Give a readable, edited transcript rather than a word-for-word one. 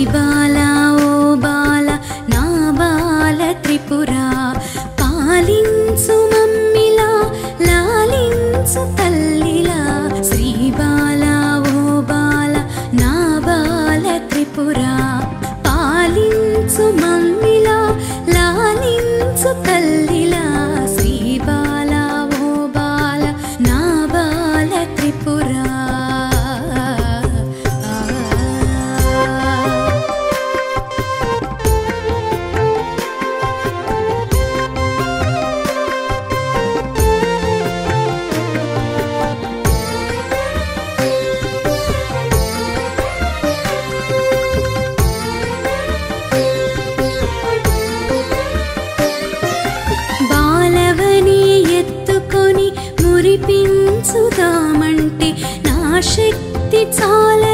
బాల ఓ బాల నా బాల త్రిపుర పాలించు మమ్మిలా లాలించు తల్లిలా శ్రీ బాల ఓ బాల నా బాల త్రిపుర పాలించు మమ్మిలా లాలించు తల్లిలా శ్రీ బాల ఓ బాల నా బాల త్రిపుర మురిపించుదామంటే నా శక్తి చాలా